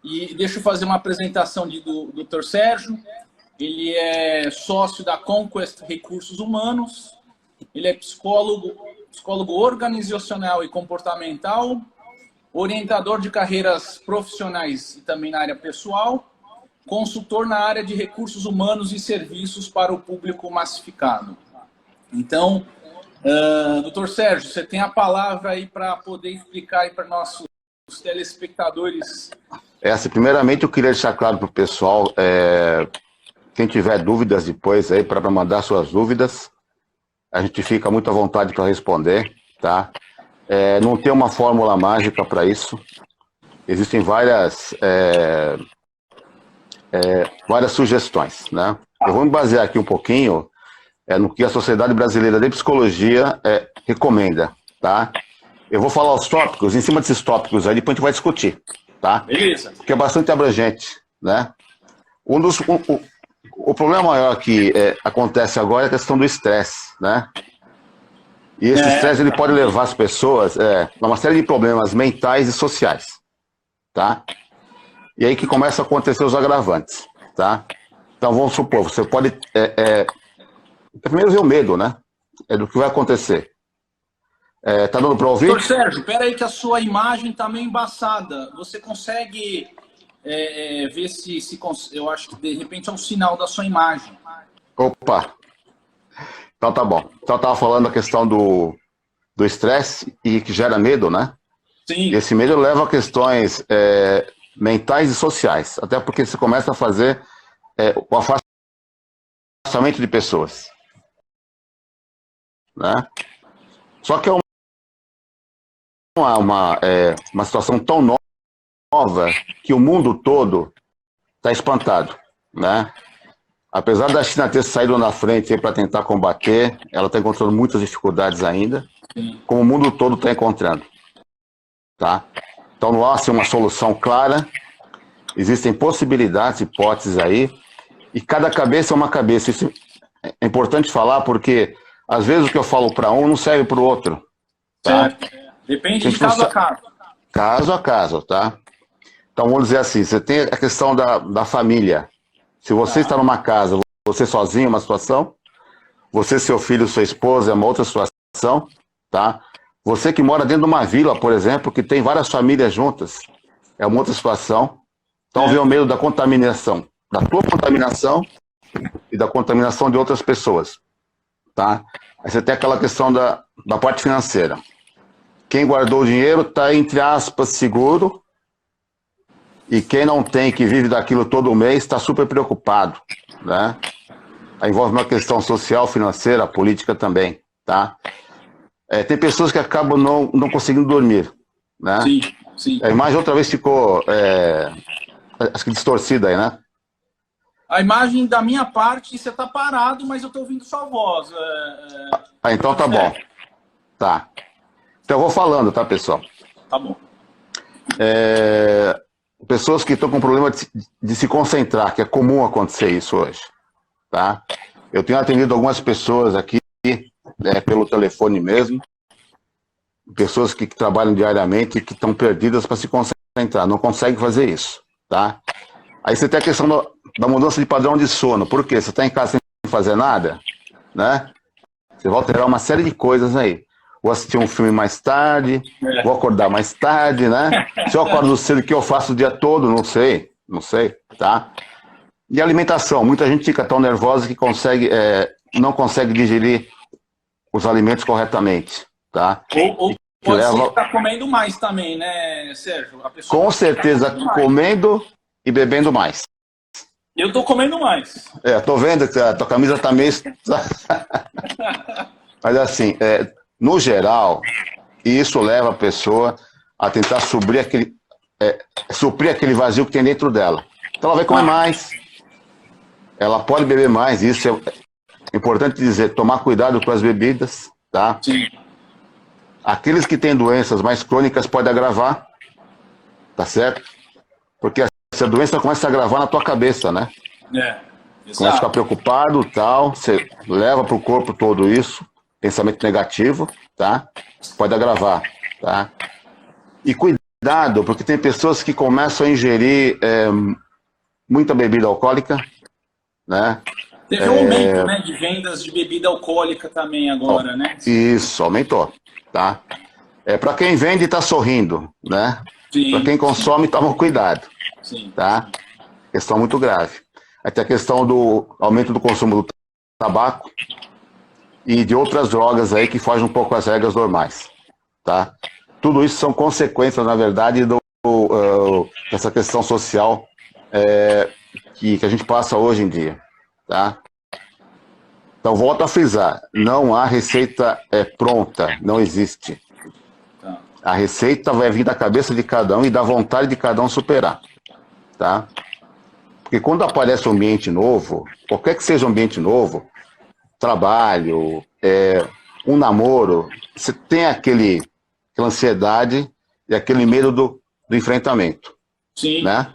E deixa eu fazer uma apresentação do Dr. Sérgio. Ele é sócio da Conquest Recursos Humanos. Ele é psicólogo organizacional e comportamental, orientador de carreiras profissionais e também na área pessoal, consultor na área de recursos humanos e serviços para o público massificado. Então, Dr. Sérgio, você tem a palavra aí para poder explicar aí para nossos telespectadores. Primeiramente, eu queria deixar claro para o pessoal, quem tiver dúvidas depois aí, para mandar suas dúvidas, a gente fica muito à vontade para responder, tá? Não tem uma fórmula mágica para isso. Existem várias sugestões, né? Eu vou me basear aqui um pouquinho no que a Sociedade Brasileira de Psicologia recomenda, tá? Eu vou falar os tópicos, em cima desses tópicos aí, depois a gente vai discutir, tá? Beleza. Porque é bastante abrangente, né? O problema maior que acontece agora é a questão do estresse, né? E esse estresse ele pode levar as pessoas a uma série de problemas mentais e sociais, tá? E aí que começa a acontecer os agravantes, tá? Então vamos supor, você pode primeiro ver o medo, né? Do que vai acontecer. Tá dando para ouvir? Doutor Sérgio, espera aí que a sua imagem está meio embaçada. Você consegue ver se eu acho que de repente é um sinal da sua imagem. Opa! Então tá bom. Então eu estava falando a questão do estresse e que gera medo, né? Sim. E esse medo leva a questões mentais e sociais. Até porque você começa a fazer o afastamento de pessoas. Né? Só que é uma situação tão nova que o mundo todo está espantado, né? Apesar da China ter saído na frente para tentar combater, ela está encontrando muitas dificuldades ainda, como o mundo todo está encontrando, tá? Então não há assim, uma solução clara, existem possibilidades, hipóteses aí, e cada cabeça é uma cabeça. Isso é importante falar porque às vezes o que eu falo para um não serve para o outro. Tá? Certo. Depende de caso a caso. Caso a caso, tá? Então vamos dizer assim, você tem a questão da família. Se você está numa casa, você sozinho é uma situação, você, seu filho, sua esposa é uma outra situação, tá? Você que mora dentro de uma vila, por exemplo, que tem várias famílias juntas, é uma outra situação. Então vem o medo da contaminação, da tua contaminação e da contaminação de outras pessoas, tá? Aí você tem aquela questão da parte financeira. Quem guardou o dinheiro está, entre aspas, seguro, e quem não tem, que vive daquilo todo mês, está super preocupado, né? Aí envolve uma questão social, financeira, política também, tá? Tem pessoas que acabam não conseguindo dormir, né? Sim, sim. A imagem outra vez ficou, acho que distorcida aí, né? A imagem da minha parte, você está parado, mas eu estou ouvindo sua voz. Então tá bom. Tá. Então eu vou falando, tá, pessoal? Tá bom. Pessoas que estão com problema de se concentrar, que é comum acontecer isso hoje, tá? Eu tenho atendido algumas pessoas aqui, pelo telefone mesmo, pessoas que trabalham diariamente e que estão perdidas para se concentrar, não conseguem fazer isso, tá? Aí você tem a questão da mudança de padrão de sono. Por quê? Você está em casa sem fazer nada, né? Você vai alterar uma série de coisas aí. Vou assistir um filme mais tarde, vou acordar mais tarde, né? Se eu acordo cedo, o que eu faço o dia todo? Não sei, tá? E alimentação. Muita gente fica tão nervosa que não consegue digerir os alimentos corretamente, tá? Ou pode ser que está comendo mais também, né, Sérgio? A pessoa com certeza, comendo e bebendo mais. Eu tô comendo mais. Tô vendo que a tua camisa tá meio... Mas assim, no geral, isso leva a pessoa a tentar suprir aquele vazio que tem dentro dela. Então ela vai comer mais, ela pode beber mais, isso é importante dizer, tomar cuidado com as bebidas, tá? Sim. Aqueles que têm doenças mais crônicas podem agravar, tá certo? Porque essa doença começa a agravar na tua cabeça, né? Começa a ficar preocupado e tal, você leva para o corpo todo isso, pensamento negativo, tá? Pode agravar, tá? E cuidar cuidado, porque tem pessoas que começam a ingerir muita bebida alcoólica, né? Teve um aumento, né, de vendas de bebida alcoólica também agora, né? Isso, aumentou, tá? Para quem vende, está sorrindo, né? Para quem consome, toma cuidado, tá? Questão muito grave. Até a questão do aumento do consumo do tabaco e de outras drogas aí que fogem um pouco às regras normais, tá? Tudo isso são consequências, na verdade, dessa questão social que a gente passa hoje em dia, tá? Então, volto a frisar, não há receita pronta, não existe. A receita vai vir da cabeça de cada um e da vontade de cada um superar, tá? Porque quando aparece um ambiente novo, qualquer que seja um ambiente novo, trabalho, um namoro, você tem aquela ansiedade e aquele medo do enfrentamento. Sim. Né?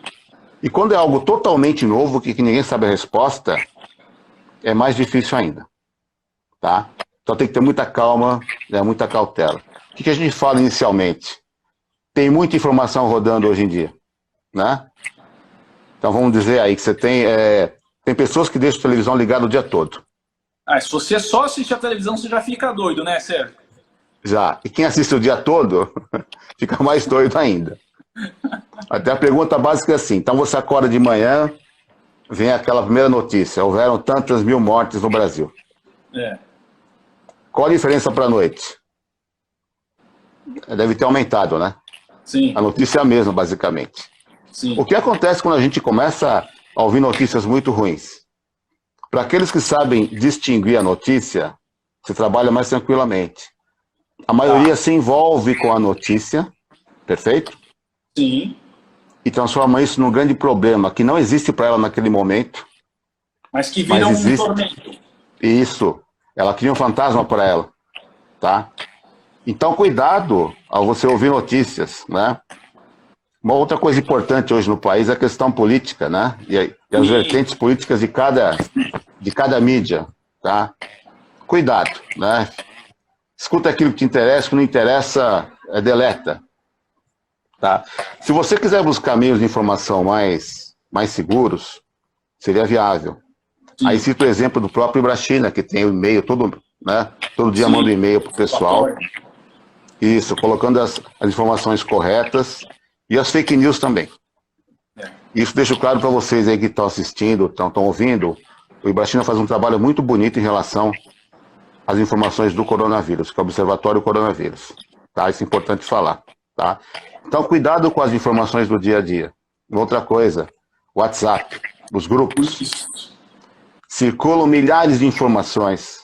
E quando é algo totalmente novo, que ninguém sabe a resposta, é mais difícil ainda. Tá? Então tem que ter muita calma, muita cautela. O que a gente fala inicialmente? Tem muita informação rodando hoje em dia. Né? Então vamos dizer aí que você tem pessoas que deixam a televisão ligada o dia todo. Se você só assiste a televisão, você já fica doido, né, Sérgio? Já. E quem assiste o dia todo, fica mais doido ainda. Até a pergunta básica é assim, então você acorda de manhã, vem aquela primeira notícia, houveram tantas mil mortes no Brasil. Qual a diferença para a noite? Deve ter aumentado, né? Sim. A notícia é a mesma, basicamente. Sim. O que acontece quando a gente começa a ouvir notícias muito ruins? Para aqueles que sabem distinguir a notícia, você trabalha mais tranquilamente. A maioria se envolve com a notícia, perfeito? Sim. E transforma isso num grande problema que não existe para ela naquele momento. Mas que vira um tormento. Isso. Ela cria um fantasma para ela. Tá? Então, cuidado ao você ouvir notícias, né? Uma outra coisa importante hoje no país é a questão política, né? E as vertentes políticas de cada mídia, tá? Cuidado, né? Escuta aquilo que te interessa, o que não interessa, deleta. Tá? Se você quiser buscar meios de informação mais seguros, seria viável. Sim. Aí cito o exemplo do próprio Ibrachina, que tem o e-mail todo dia manda um e-mail para o pessoal. Isso, colocando as informações corretas e as fake news também. Isso deixo claro para vocês aí que estão assistindo, estão ouvindo. O Ibrachina faz um trabalho muito bonito em relação às informações do coronavírus, que é o Observatório Coronavírus. Tá? Isso é importante falar. Tá? Então, cuidado com as informações do dia a dia. Outra coisa, WhatsApp, os grupos. Circulam milhares de informações.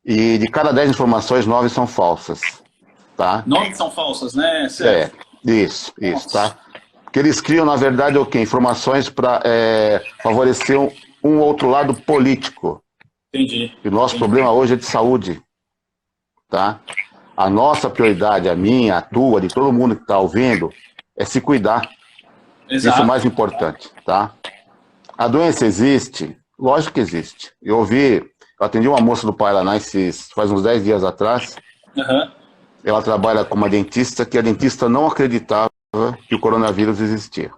E de cada 10 informações, 9 são falsas. Tá? 9 são falsas, né, Sérgio? Isso, tá? Porque eles criam, na verdade, o quê? Informações para favorecer um outro lado político. Entendi. E o nosso problema hoje é de saúde. Tá? A nossa prioridade, a minha, a tua, de todo mundo que está ouvindo, é se cuidar. Exato. Isso é o mais importante, tá? A doença existe? Lógico que existe. Eu atendi uma moça do Paraná faz uns 10 dias atrás. Uhum. Ela trabalha com uma dentista, que a dentista não acreditava que o coronavírus existia.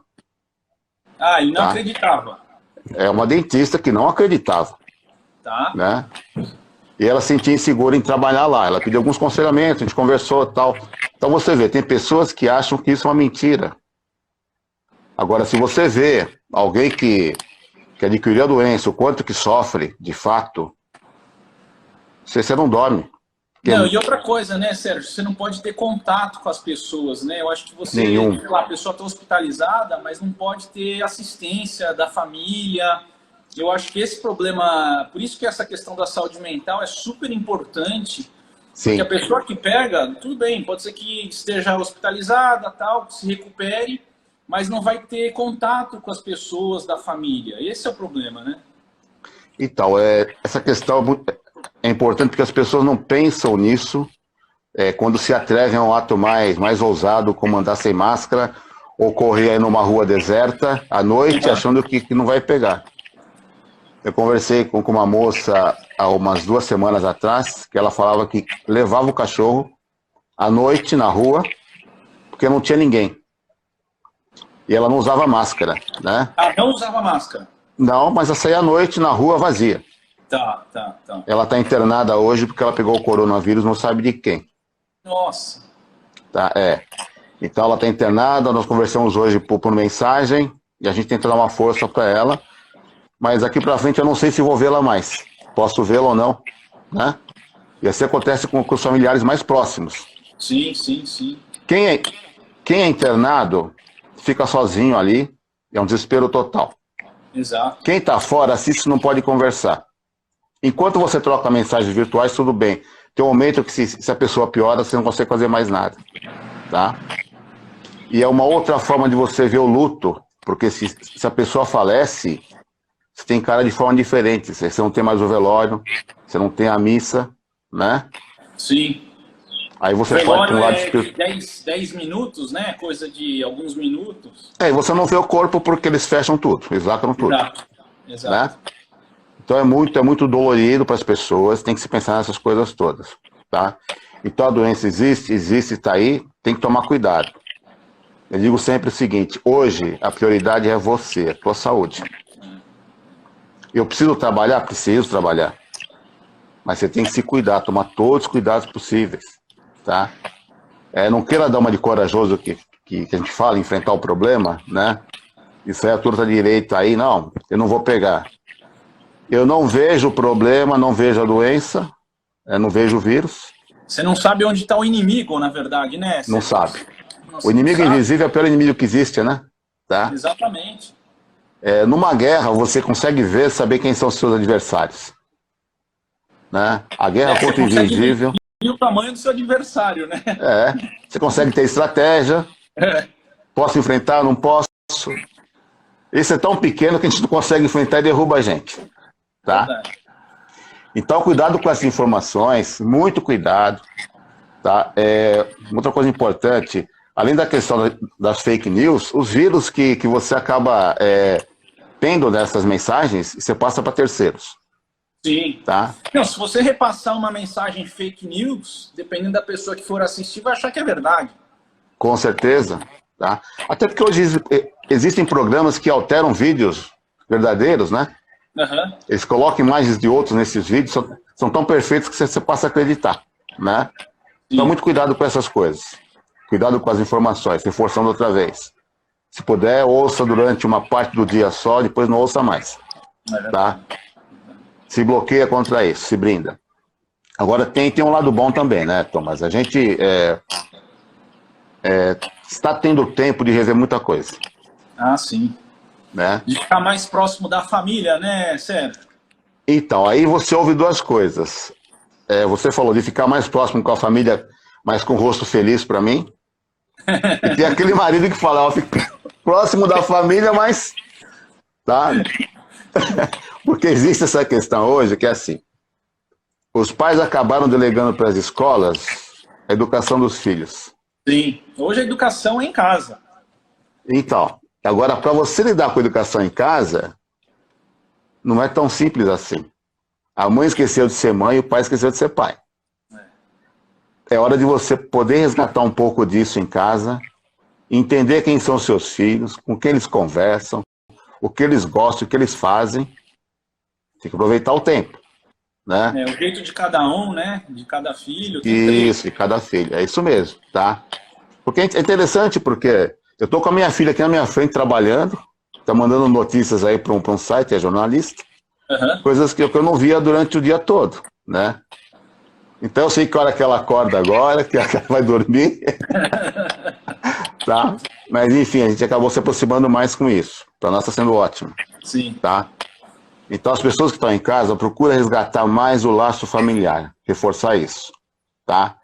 E não acreditava? É uma dentista que não acreditava. Tá. Né? E ela se sentia insegura em trabalhar lá. Ela pediu alguns aconselhamentos, a gente conversou e tal. Então você vê, tem pessoas que acham que isso é uma mentira. Agora, se você vê alguém que adquiriu a doença, o quanto que sofre, de fato, você não dorme. Não, e outra coisa, né, Sérgio? Você não pode ter contato com as pessoas, né? Eu acho que você, sei lá, a pessoa está hospitalizada, mas não pode ter assistência da família. Eu acho que esse problema, por isso que essa questão da saúde mental é super importante. Sim. Porque a pessoa que pega, tudo bem, pode ser que esteja hospitalizada, tal, que se recupere, mas não vai ter contato com as pessoas da família. Esse é o problema, né? Então, essa questão é importante porque as pessoas não pensam nisso quando se atrevem a um ato mais ousado, como andar sem máscara ou correr aí numa rua deserta à noite, achando que não vai pegar. Eu conversei com uma moça há umas 2 semanas atrás, que ela falava que levava o cachorro à noite na rua, porque não tinha ninguém. E ela não usava máscara, né? Ah, não usava máscara? Não, mas ela saía à noite na rua vazia. Tá. Ela está internada hoje porque ela pegou o coronavírus, não sabe de quem. Nossa. Tá, Então ela está internada, nós conversamos hoje por mensagem e a gente tenta dar uma força para ela, mas aqui para frente eu não sei se vou vê-la mais. Posso vê-la ou não, né? E assim acontece com os familiares mais próximos. Sim. Quem é internado fica sozinho ali, é um desespero total. Exato. Quem está fora assiste e não pode conversar. Enquanto você troca mensagens virtuais, tudo bem. Tem um momento que se a pessoa piora, você não consegue fazer mais nada. Tá? E é uma outra forma de você ver o luto, porque se a pessoa falece, você tem cara de forma diferente. Você não tem mais o velório, você não tem a missa, né? Sim. Aí você Velório pode ter um lado... 10 minutos, né? Coisa de alguns minutos. E você não vê o corpo porque eles fecham tudo, eles lacram tudo. Exato. Né? Então é muito dolorido para as pessoas, tem que se pensar nessas coisas todas, tá? Então a doença existe, está aí, tem que tomar cuidado. Eu digo sempre o seguinte, hoje a prioridade é você, a tua saúde. Eu preciso trabalhar? Preciso trabalhar. Mas você tem que se cuidar, tomar todos os cuidados possíveis, tá? Não queira dar uma de corajoso que a gente fala, enfrentar o problema, né? Isso aí a turma direita aí, não, eu não vou pegar. Eu não vejo o problema, não vejo a doença, não vejo o vírus. Você não sabe onde está o inimigo, na verdade, né? Não sabe. Nossa, O inimigo não invisível é o pior inimigo que existe, né? Tá? Exatamente. Numa guerra, você consegue ver, saber quem são os seus adversários. Né? A guerra contra o invisível... E o tamanho do seu adversário, né? Você consegue ter estratégia. Posso enfrentar, não posso. Esse é tão pequeno que a gente não consegue enfrentar e derruba a gente. Tá? Verdade. Então, cuidado com essas informações, muito cuidado. Tá? Outra coisa importante, além da questão das fake news, os vírus que você acaba tendo nessas mensagens, você passa para terceiros. Sim. Tá? Não, se você repassar uma mensagem fake news, dependendo da pessoa que for assistir, vai achar que é verdade. Com certeza. Tá? Até porque hoje existem programas que alteram vídeos verdadeiros, né? Uhum. Eles colocam imagens de outros nesses vídeos, são tão perfeitos que você passa a acreditar, né? Então, muito cuidado com essas coisas. Cuidado com as informações, reforçando outra vez. Se puder, ouça durante uma parte do dia só, depois não ouça mais. Tá? Se bloqueia contra isso, se brinda. Agora, tem um lado bom também, né, Thomas? A gente está tendo tempo de rever muita coisa. Ah, sim. Né? De ficar mais próximo da família, né, Sérgio? Então, aí você ouve duas coisas. Você falou de ficar mais próximo com a família, mas com o rosto feliz para mim. E tem aquele marido que fala, ó, fica próximo da família, mas... Tá? Porque existe essa questão hoje, que é assim. Os pais acabaram delegando para as escolas a educação dos filhos. Sim. Hoje a educação é em casa. Então, agora, para você lidar com a educação em casa, não é tão simples assim. A mãe esqueceu de ser mãe e o pai esqueceu de ser pai. É hora de você poder resgatar um pouco disso em casa, entender quem são seus filhos, com quem eles conversam, o que eles gostam, o que eles fazem. Tem que aproveitar o tempo. Né? O jeito de cada um, né? De cada filho. Isso, de cada filho. É isso mesmo, tá? Porque é interessante, porque eu estou com a minha filha aqui na minha frente trabalhando, está mandando notícias aí para um site, é jornalista, coisas que eu não via durante o dia todo, né? Então eu sei que a hora que ela acorda agora, que ela vai dormir, tá? Mas enfim, a gente acabou se aproximando mais com isso. Para nós está sendo ótimo. Sim. Tá? Então as pessoas que estão em casa, procura resgatar mais o laço familiar, reforçar isso, tá?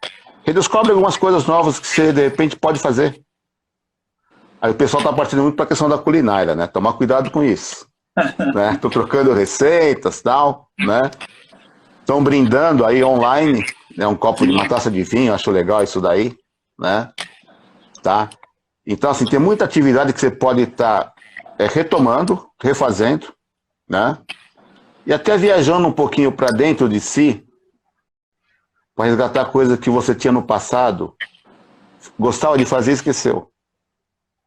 Redescobre algumas coisas novas que você de repente pode fazer. Aí o pessoal está partindo muito para a questão da culinária, né? Tomar cuidado com isso. Né? Tô trocando receitas e tal, né? Estão brindando aí online, né? Um copo de uma taça de vinho, acho legal isso daí, né? Tá? Então, assim, tem muita atividade que você pode estar retomando, refazendo, né? E até viajando um pouquinho para dentro de si, para resgatar coisas que você tinha no passado, gostava de fazer e esqueceu.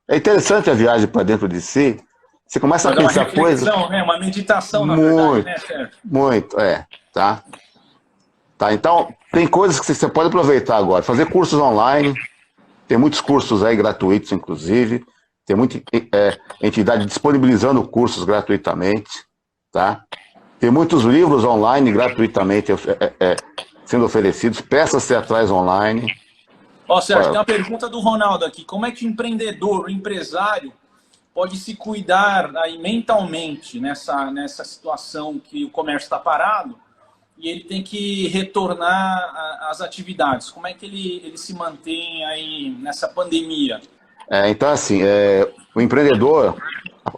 É interessante a viagem para dentro de si. Você começa a pensar coisas... Né? Uma meditação, na verdade, né, Sérgio? Muito, tá? Então, tem coisas que você pode aproveitar agora. Fazer cursos online. Tem muitos cursos aí gratuitos, inclusive. Tem muita entidade disponibilizando cursos gratuitamente, tá? Tem muitos livros online gratuitamente sendo oferecidos, peças teatrais online. Sérgio, tem uma pergunta do Ronaldo aqui. Como é que o empreendedor, o empresário, pode se cuidar aí mentalmente nessa situação que o comércio está parado e ele tem que retornar às atividades? Como é que ele se mantém aí nessa pandemia? Então, assim, o empreendedor,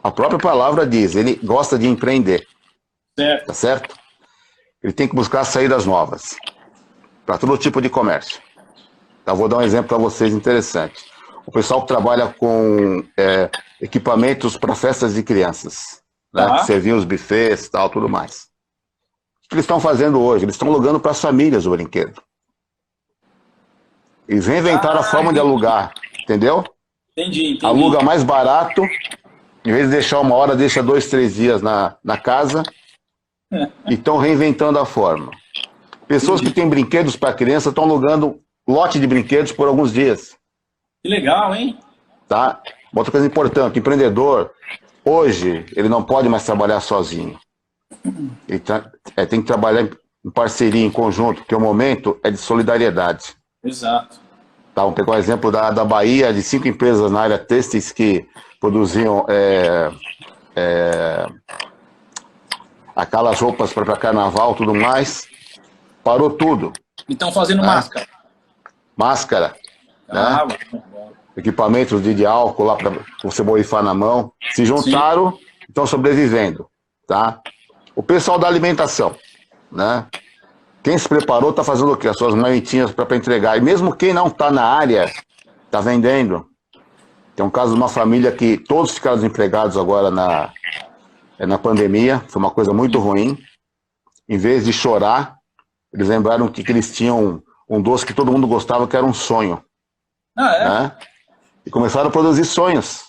a própria palavra diz, ele gosta de empreender. Certo. Tá certo? Ele tem que buscar saídas novas para todo tipo de comércio. Então, vou dar um exemplo para vocês interessante. O pessoal que trabalha com equipamentos para festas de crianças, né? Tá. Que serviam os buffets e tal, tudo mais. O que eles estão fazendo hoje? Eles estão alugando para as famílias o brinquedo. Eles reinventaram a forma de alugar, entendeu? Entendi. Aluga mais barato, em vez de deixar 1 hora, deixa 2, 3 dias na casa, e estão reinventando a forma. Pessoas que têm brinquedos para criança estão alugando lote de brinquedos por alguns dias. Que legal, hein? Tá? Uma outra coisa importante, o empreendedor, hoje, ele não pode mais trabalhar sozinho. Ele tem que trabalhar em parceria, em conjunto, porque o momento é de solidariedade. Exato. Tá, vamos pegar o exemplo da Bahia, de 5 empresas na área têxteis que produziam aquelas roupas para carnaval, tudo mais. Parou tudo. E estão fazendo máscara. Máscara. Né? Equipamentos de álcool lá para você borrifar na mão. Se juntaram, estão sobrevivendo. Tá? O pessoal da alimentação, né? Quem se preparou está fazendo o quê? As suas marmitinhas para entregar. E mesmo quem não está na área, está vendendo. Tem um caso de uma família que todos ficaram desempregados agora na pandemia. Foi uma coisa muito ruim. Em vez de chorar, eles lembraram que eles tinham um doce que todo mundo gostava, que era um sonho. Né? E começaram a produzir sonhos.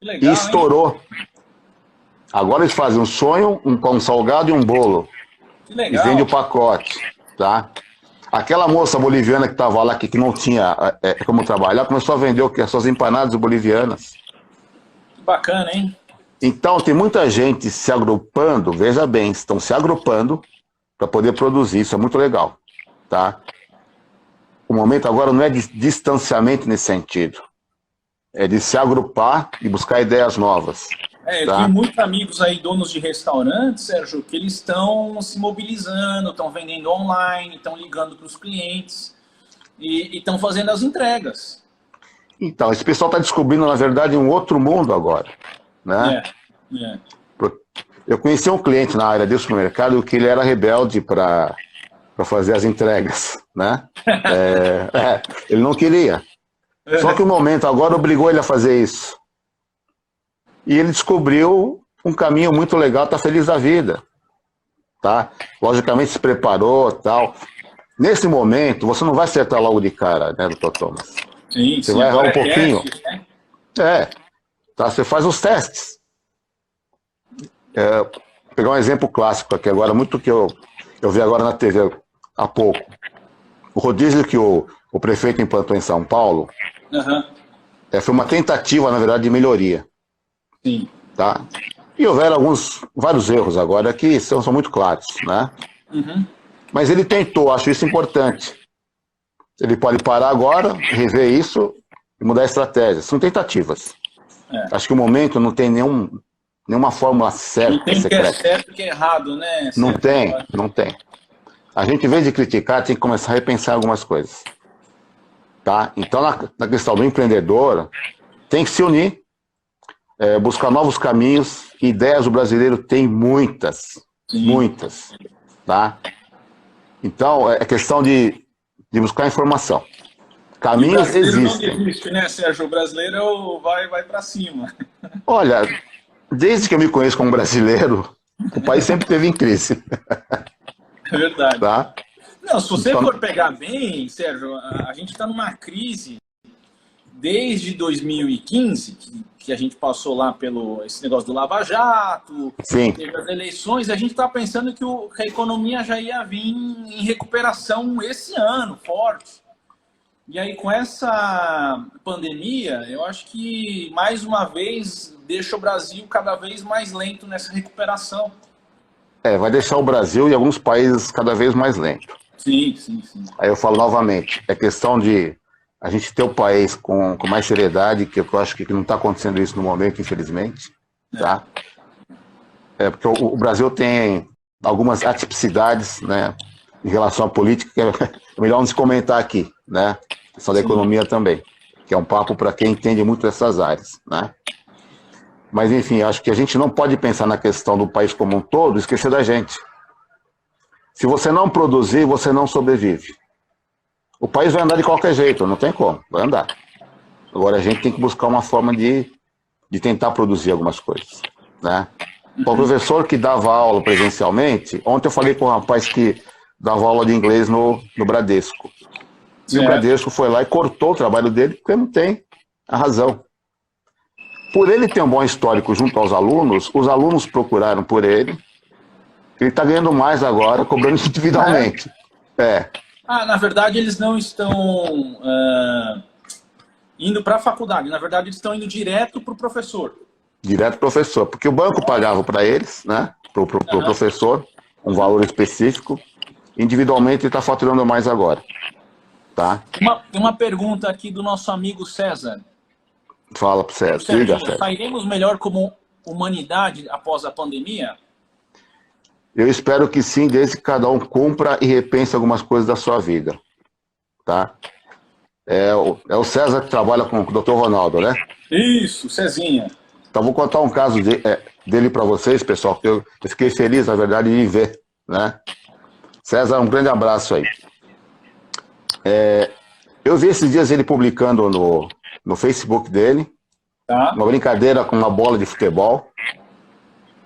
Que legal, e estourou. Hein? Agora eles fazem um sonho, um pão salgado e um bolo. Que legal. E vende o pacote. Tá? Aquela moça boliviana que estava lá, que não tinha como trabalhar, começou a vender o quê? As suas empanadas bolivianas. Que bacana, hein? Então, tem muita gente se agrupando, veja bem, estão se agrupando para poder produzir, isso é muito legal, tá? O momento agora não é de distanciamento nesse sentido, é de se agrupar e buscar ideias novas. Eu tenho muitos amigos aí, donos de restaurantes, Sérgio, que eles estão se mobilizando, estão vendendo online, estão ligando para os clientes e estão fazendo as entregas. Então, esse pessoal está descobrindo, na verdade, um outro mundo agora, né? Eu conheci um cliente na área de supermercado que ele era rebelde para fazer as entregas, né? Ele não queria. Só que o momento agora obrigou ele a fazer isso. E ele descobriu um caminho muito legal, está feliz da vida. Tá? Logicamente se preparou e tal. Nesse momento, você não vai acertar logo de cara, né, doutor Thomas? Sim, você vai errar um pouquinho. Tá? Você faz os testes. Vou pegar um exemplo clássico aqui agora, muito que eu vi agora na TV há pouco. O rodízio que o prefeito implantou em São Paulo foi uma tentativa, na verdade, de melhoria. Sim. Tá? E houveram vários erros agora que são muito claros, né? Mas ele tentou, acho isso importante. Ele pode parar agora, rever isso e mudar a estratégia. São tentativas. Acho que o momento não tem nenhuma fórmula certa. Não tem que é certo e que é errado, né? Não tem. A gente, em vez de criticar, tem que começar a repensar algumas coisas. Tá? Então, na questão do empreendedor, tem que se unir, buscar novos caminhos. Ideias o brasileiro tem muitas. Sim. Muitas. Tá? Então, é questão de buscar informação. Caminhos existem. Não desiste, né, Sérgio? O brasileiro vai para cima. Olha, desde que eu me conheço como brasileiro, o país sempre esteve em crise. É verdade. Tá? Não, se você for pegar bem, Sérgio, a gente está numa crise desde 2015, que a gente passou lá pelo esse negócio do Lava Jato, Sim. teve as eleições, a gente está pensando que a economia já ia vir em recuperação esse ano, forte. E aí, com essa pandemia, eu acho que, mais uma vez, deixa o Brasil cada vez mais lento nessa recuperação. Vai deixar o Brasil e alguns países cada vez mais lento. Sim, sim, sim. Aí eu falo novamente, é questão de a gente ter o país com mais seriedade, que eu acho que não está acontecendo isso no momento, infelizmente. Tá? Porque o Brasil tem algumas atipicidades, né, em relação à política, que é melhor não se comentar aqui, né? Questão da economia também, que é um papo para quem entende muito dessas áreas, né? Mas, enfim, acho que a gente não pode pensar na questão do país como um todo e esquecer da gente. Se você não produzir, você não sobrevive. O país vai andar de qualquer jeito, não tem como, vai andar. Agora a gente tem que buscar uma forma de tentar produzir algumas coisas, né? O professor que dava aula presencialmente, ontem eu falei com um rapaz que dava aula de inglês no Bradesco. E o Bradesco foi lá e cortou o trabalho dele porque não tem a razão. Por ele ter um bom histórico junto aos alunos, os alunos procuraram por ele. Ele está ganhando mais agora, cobrando individualmente. Na verdade, eles não estão indo para a faculdade. Na verdade, eles estão indo direto para o professor. Direto para o professor, porque o banco pagava para eles, né, para o professor, um valor específico. Individualmente, ele está faturando mais agora. Tá? Uma pergunta aqui do nosso amigo César. Fala para o César. Diga, César. Sairemos melhor como humanidade após a pandemia? Eu espero que sim, desde que cada um cumpra e repense algumas coisas da sua vida. Tá? É o César que trabalha com o Dr. Ronaldo, né? Isso, Cezinha. Então vou contar um caso dele para vocês, pessoal, que eu fiquei feliz, na verdade, de ver. Né? César, um grande abraço aí. Eu vi esses dias ele publicando no Facebook dele, uma brincadeira com uma bola de futebol,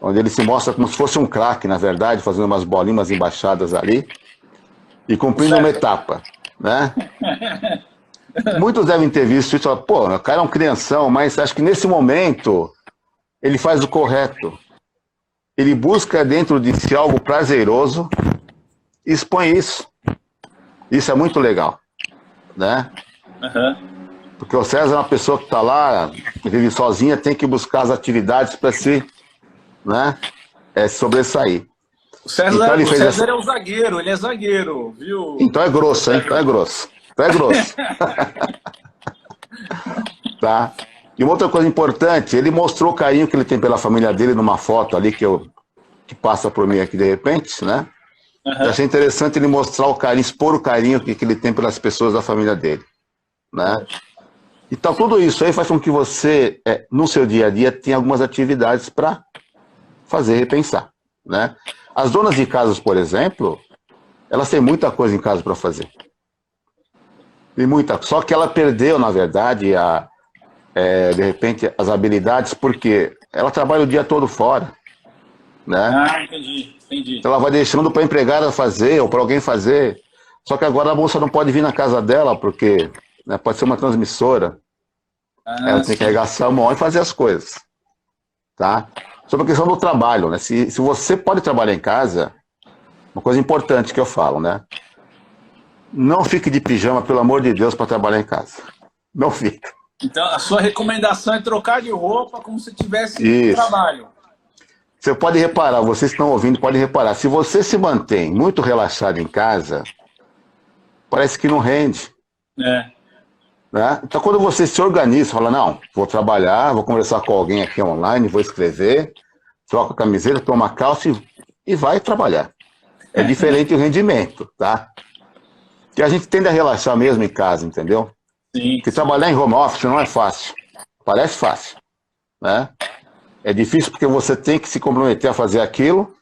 onde ele se mostra como se fosse um craque, na verdade, fazendo umas bolinhas embaixadas ali, e cumprindo uma etapa, né? Muitos devem ter visto isso e falar, pô, o cara é um crianção, mas acho que nesse momento ele faz o correto. Ele busca dentro de si algo prazeroso e expõe isso. Isso é muito legal, né? Porque o César é uma pessoa que está lá, que vive sozinha, tem que buscar as atividades para se, né, sobressair. O César, então César é um zagueiro, ele é zagueiro, viu? Então é grosso, hein? Então é grosso. Tá? E uma outra coisa importante, ele mostrou o carinho que ele tem pela família dele numa foto ali que passa por mim aqui de repente, né? Eu achei interessante ele mostrar o carinho, expor o carinho que ele tem pelas pessoas da família dele, né? Então tudo isso aí faz com que você, no seu dia a dia, tenha algumas atividades para fazer repensar, né? As donas de casas, por exemplo, elas têm muita coisa em casa para fazer. Tem muita, só que ela perdeu, na verdade, de repente, as habilidades, porque ela trabalha o dia todo fora, né? Entendi. Então ela vai deixando para a empregada fazer, ou para alguém fazer, só que agora a moça não pode vir na casa dela, porque, né, pode ser uma transmissora, ela tem que arregaçar a mão e fazer as coisas, tá? Sobre a questão do trabalho, né? Se você pode trabalhar em casa, uma coisa importante que eu falo, né? Não fique de pijama, pelo amor de Deus, para trabalhar em casa. Não fique. Então, a sua recomendação é trocar de roupa como se tivesse no trabalho. Você pode reparar, vocês que estão ouvindo, podem reparar. Se você se mantém muito relaxado em casa, parece que não rende. Né? Então, quando você se organiza, fala, não, vou trabalhar, vou conversar com alguém aqui online, vou escrever, troca a camiseta, toma a calça e vai trabalhar. É diferente o rendimento, tá? Que a gente tende a relaxar mesmo em casa, entendeu? Sim. Porque trabalhar em home office não é fácil. Parece fácil, né? É difícil porque você tem que se comprometer a fazer aquilo,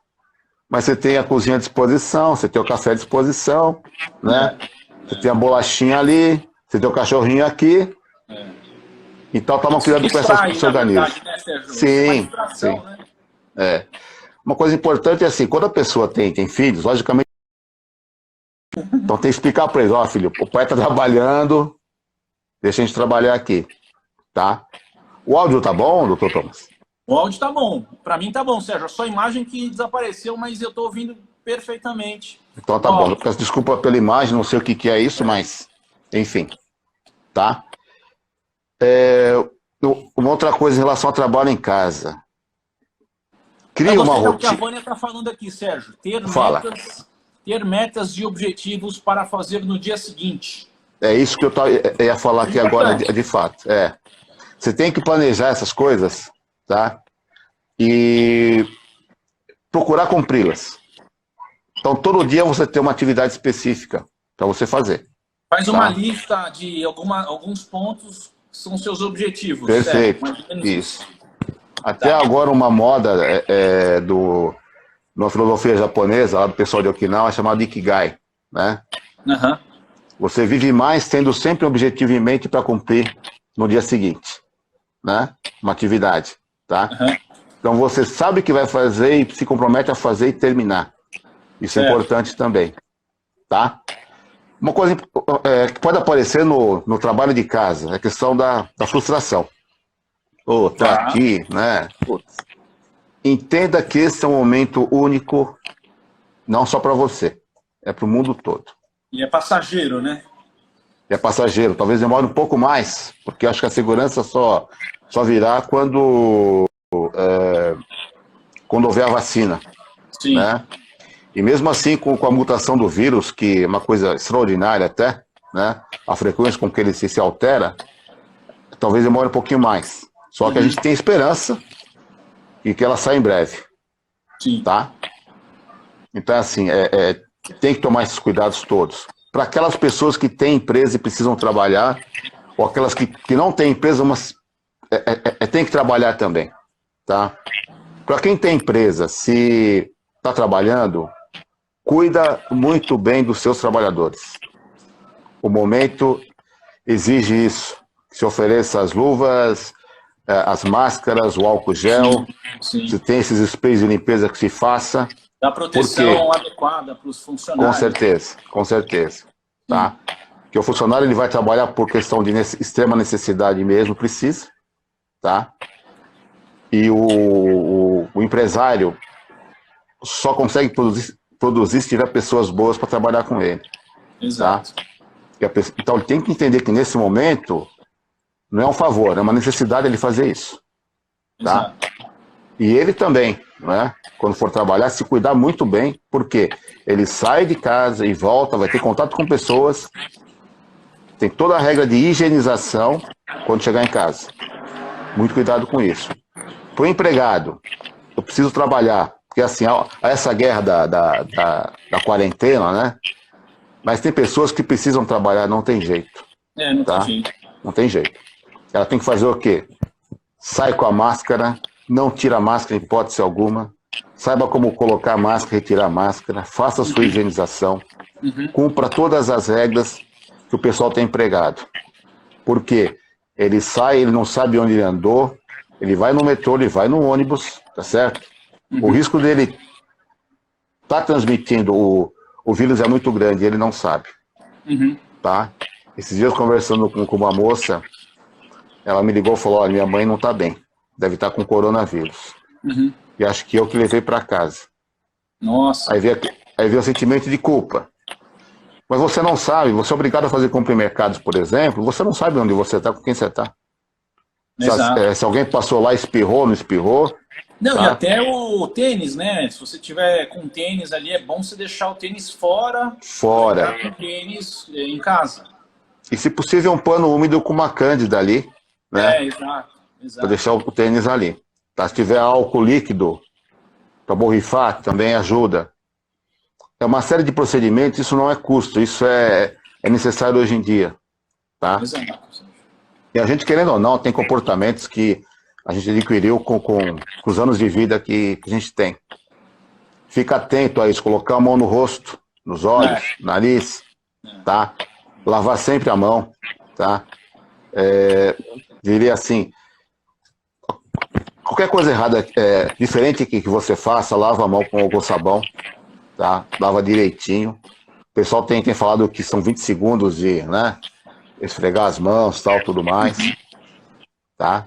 mas você tem a cozinha à disposição, você tem o café à disposição, né? Você tem a bolachinha ali, você tem o cachorrinho aqui. Então toma cuidado com essas coisas organismo. Né, Sérgio? Sim, sim. Né? Uma coisa importante é assim, quando a pessoa tem filhos, logicamente, então tem que explicar para eles, ó, filho, o pai está trabalhando, Deixa a gente trabalhar aqui, tá? O áudio tá bom, doutor Thomas? O áudio tá bom. Para mim tá bom, Sérgio. A sua imagem que desapareceu, mas eu tô ouvindo perfeitamente. Então tá bom. Eu peço desculpa pela imagem, não sei o que é isso, mas enfim, tá? Uma outra coisa em relação ao trabalho em casa. Cria uma rotina. O que a Vânia está falando aqui, Sérgio. Ter metas e objetivos para fazer no dia seguinte. É isso que eu ia falar aqui agora, de fato. Você tem que planejar essas coisas, tá? E procurar cumpri-las. Então, todo dia você tem uma atividade específica para você fazer. Faz uma lista de alguns pontos que são seus objetivos. Perfeito, certo? Isso. Até agora uma moda numa filosofia japonesa, lá do pessoal de Okinawa, é chamada Ikigai, né? Uhum. Você vive mais tendo sempre um objetivo em mente para cumprir no dia seguinte, né? Uma atividade, tá? Uhum. Então você sabe o que vai fazer e se compromete a fazer e terminar. Isso é importante também, tá? Uma coisa que pode aparecer no trabalho de casa é a questão da frustração. Tô aqui, né? Putz. Entenda que esse é um momento único, não só para você, é para o mundo todo. E é passageiro, né? É passageiro, talvez demore um pouco mais, porque acho que a segurança só virá quando houver a vacina. Sim. Né? E mesmo assim, com a mutação do vírus, que é uma coisa extraordinária até, né? A frequência com que ele se altera, talvez demore um pouquinho mais. Só que a gente tem esperança e que ela saia em breve. Sim. Tá? Então, assim, tem que tomar esses cuidados todos. Para aquelas pessoas que têm empresa e precisam trabalhar, ou aquelas que não têm empresa, mas tem que trabalhar também. Tá? Para quem tem empresa, se está trabalhando, cuida muito bem dos seus trabalhadores. O momento exige isso. Se ofereça as luvas, as máscaras, o álcool gel. Sim. Se tem esses sprays de limpeza que se faça. Dá proteção adequada para os funcionários. Com certeza. Tá? Porque o funcionário ele vai trabalhar por questão de extrema necessidade mesmo, precisa. Tá? E o empresário só consegue produzir se tiver pessoas boas para trabalhar com ele. Exato. Tá? Então ele tem que entender que nesse momento não é um favor, é uma necessidade ele fazer isso. Tá? Exato. E ele também, né, quando for trabalhar, se cuidar muito bem, porque ele sai de casa e volta, vai ter contato com pessoas, tem toda a regra de higienização quando chegar em casa. Muito cuidado com isso. Para o empregado, eu preciso trabalhar, porque assim, essa guerra da quarentena, né? Mas tem pessoas que precisam trabalhar, não tem jeito. Não tá? tem jeito. Não tem jeito. Ela tem que fazer o quê? Sai com a máscara, não tira a máscara em hipótese alguma, saiba como colocar a máscara e retirar a máscara, faça a sua higienização, cumpra todas as regras que o pessoal tem empregado. Por quê? Ele sai, ele não sabe onde ele andou, ele vai no metrô, ele vai no ônibus, tá certo? O risco dele estar transmitindo o vírus é muito grande, ele não sabe. Tá? Esses dias conversando com uma moça, ela me ligou e falou, olha, minha mãe não está bem, deve estar com coronavírus. E acho que eu que levei para casa. Nossa. Aí veio o sentimento de culpa. Mas você não sabe, você é obrigado a fazer compra em mercados, por exemplo, você não sabe onde você está, com quem você está. Se alguém passou lá, espirrou, não espirrou. Não, tá? E até o tênis, né? Se você tiver com tênis ali, é bom você deixar o tênis fora. Fora. Com o tênis em casa. E se possível, um pano úmido com uma cândida ali, né? Exato. Para deixar o tênis ali. Tá? Se tiver álcool líquido, para borrifar, também ajuda. É uma série de procedimentos, isso não é custo, isso é necessário hoje em dia. Tá? Exato. E a gente, querendo ou não, tem comportamentos que a gente adquiriu com os anos de vida que a gente tem. Fica atento a isso, colocar a mão no rosto, nos olhos, nariz, tá? Lavar sempre a mão, tá? Diria assim, qualquer coisa errada, diferente que você faça, lava a mão com álcool sabão, tá? Lava direitinho. O pessoal tem falado que são 20 segundos de, né? esfregar as mãos, tal, tudo mais, tá?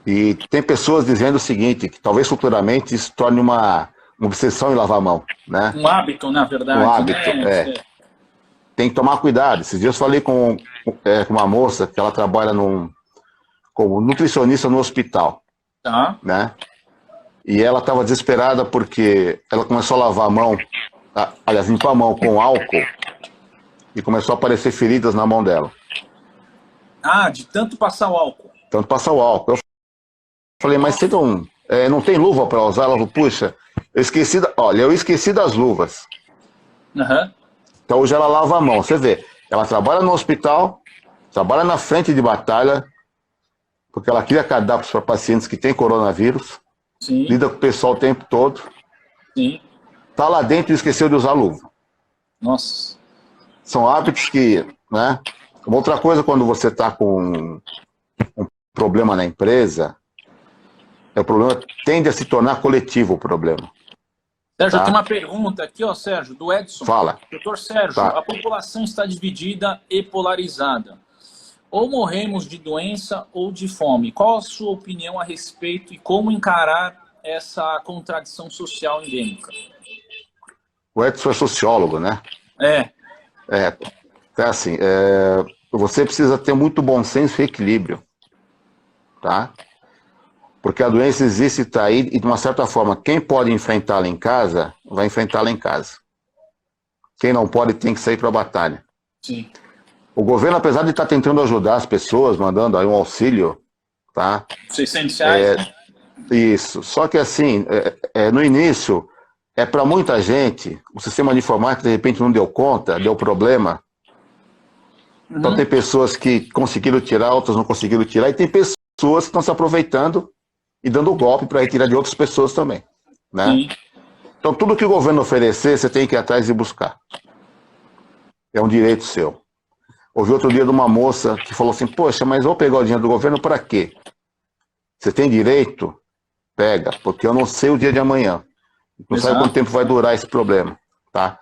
E tem pessoas dizendo o seguinte, que talvez futuramente isso torne uma obsessão em lavar a mão, né? Um hábito, na Um verdade, hábito, né? Tem que tomar cuidado. Esses dias eu falei com uma moça que ela trabalha como nutricionista no hospital, Tá. né? E ela estava desesperada porque ela começou a lavar a mão, aliás, limpar a mão com álcool e começou a aparecer feridas na mão dela. Ah, de tanto passar o álcool. Tanto passar o álcool. Eu falei, mas você não tem luva para usar? Ela falou, puxa, eu esqueci das luvas. Uhum. Então hoje ela lava a mão. Você vê, ela trabalha no hospital, trabalha na frente de batalha, porque ela cria cardápios para pacientes que têm coronavírus, Sim. lida com o pessoal o tempo todo. Sim. Tá lá dentro e esqueceu de usar luva. Nossa. São hábitos que, né? Uma outra coisa, quando você está com um problema na empresa, o problema tende a se tornar coletivo o problema. Sérgio, Tá? tem uma pergunta aqui, ó, Sérgio, do Edson. Fala. Doutor Sérgio, Tá. a população está dividida e polarizada. Ou morremos de doença ou de fome. Qual a sua opinião a respeito e como encarar essa contradição social endêmica? O Edson é sociólogo, né? É assim, você precisa ter muito bom senso e equilíbrio, tá? Porque a doença existe, está aí, e de uma certa forma, quem pode enfrentá-la em casa, vai enfrentá-la em casa. Quem não pode tem que sair para a batalha. Sim. O governo, apesar de estar tentando ajudar as pessoas, mandando aí um auxílio, tá? R$600, né? Isso. Só que assim, no início, para muita gente, o sistema de informática de repente não deu conta, deu problema. Então tem pessoas que conseguiram tirar, outras não conseguiram tirar, e tem pessoas que estão se aproveitando e dando golpe para retirar de outras pessoas também, né? Sim. Então tudo que o governo oferecer, você tem que ir atrás e buscar. É um direito seu. Ouvi outro dia de uma moça que falou assim, poxa, mas vou pegar o dinheiro do governo para quê? Você tem direito? Pega, porque eu não sei o dia de amanhã. Não sabe quanto tempo vai durar esse problema, tá?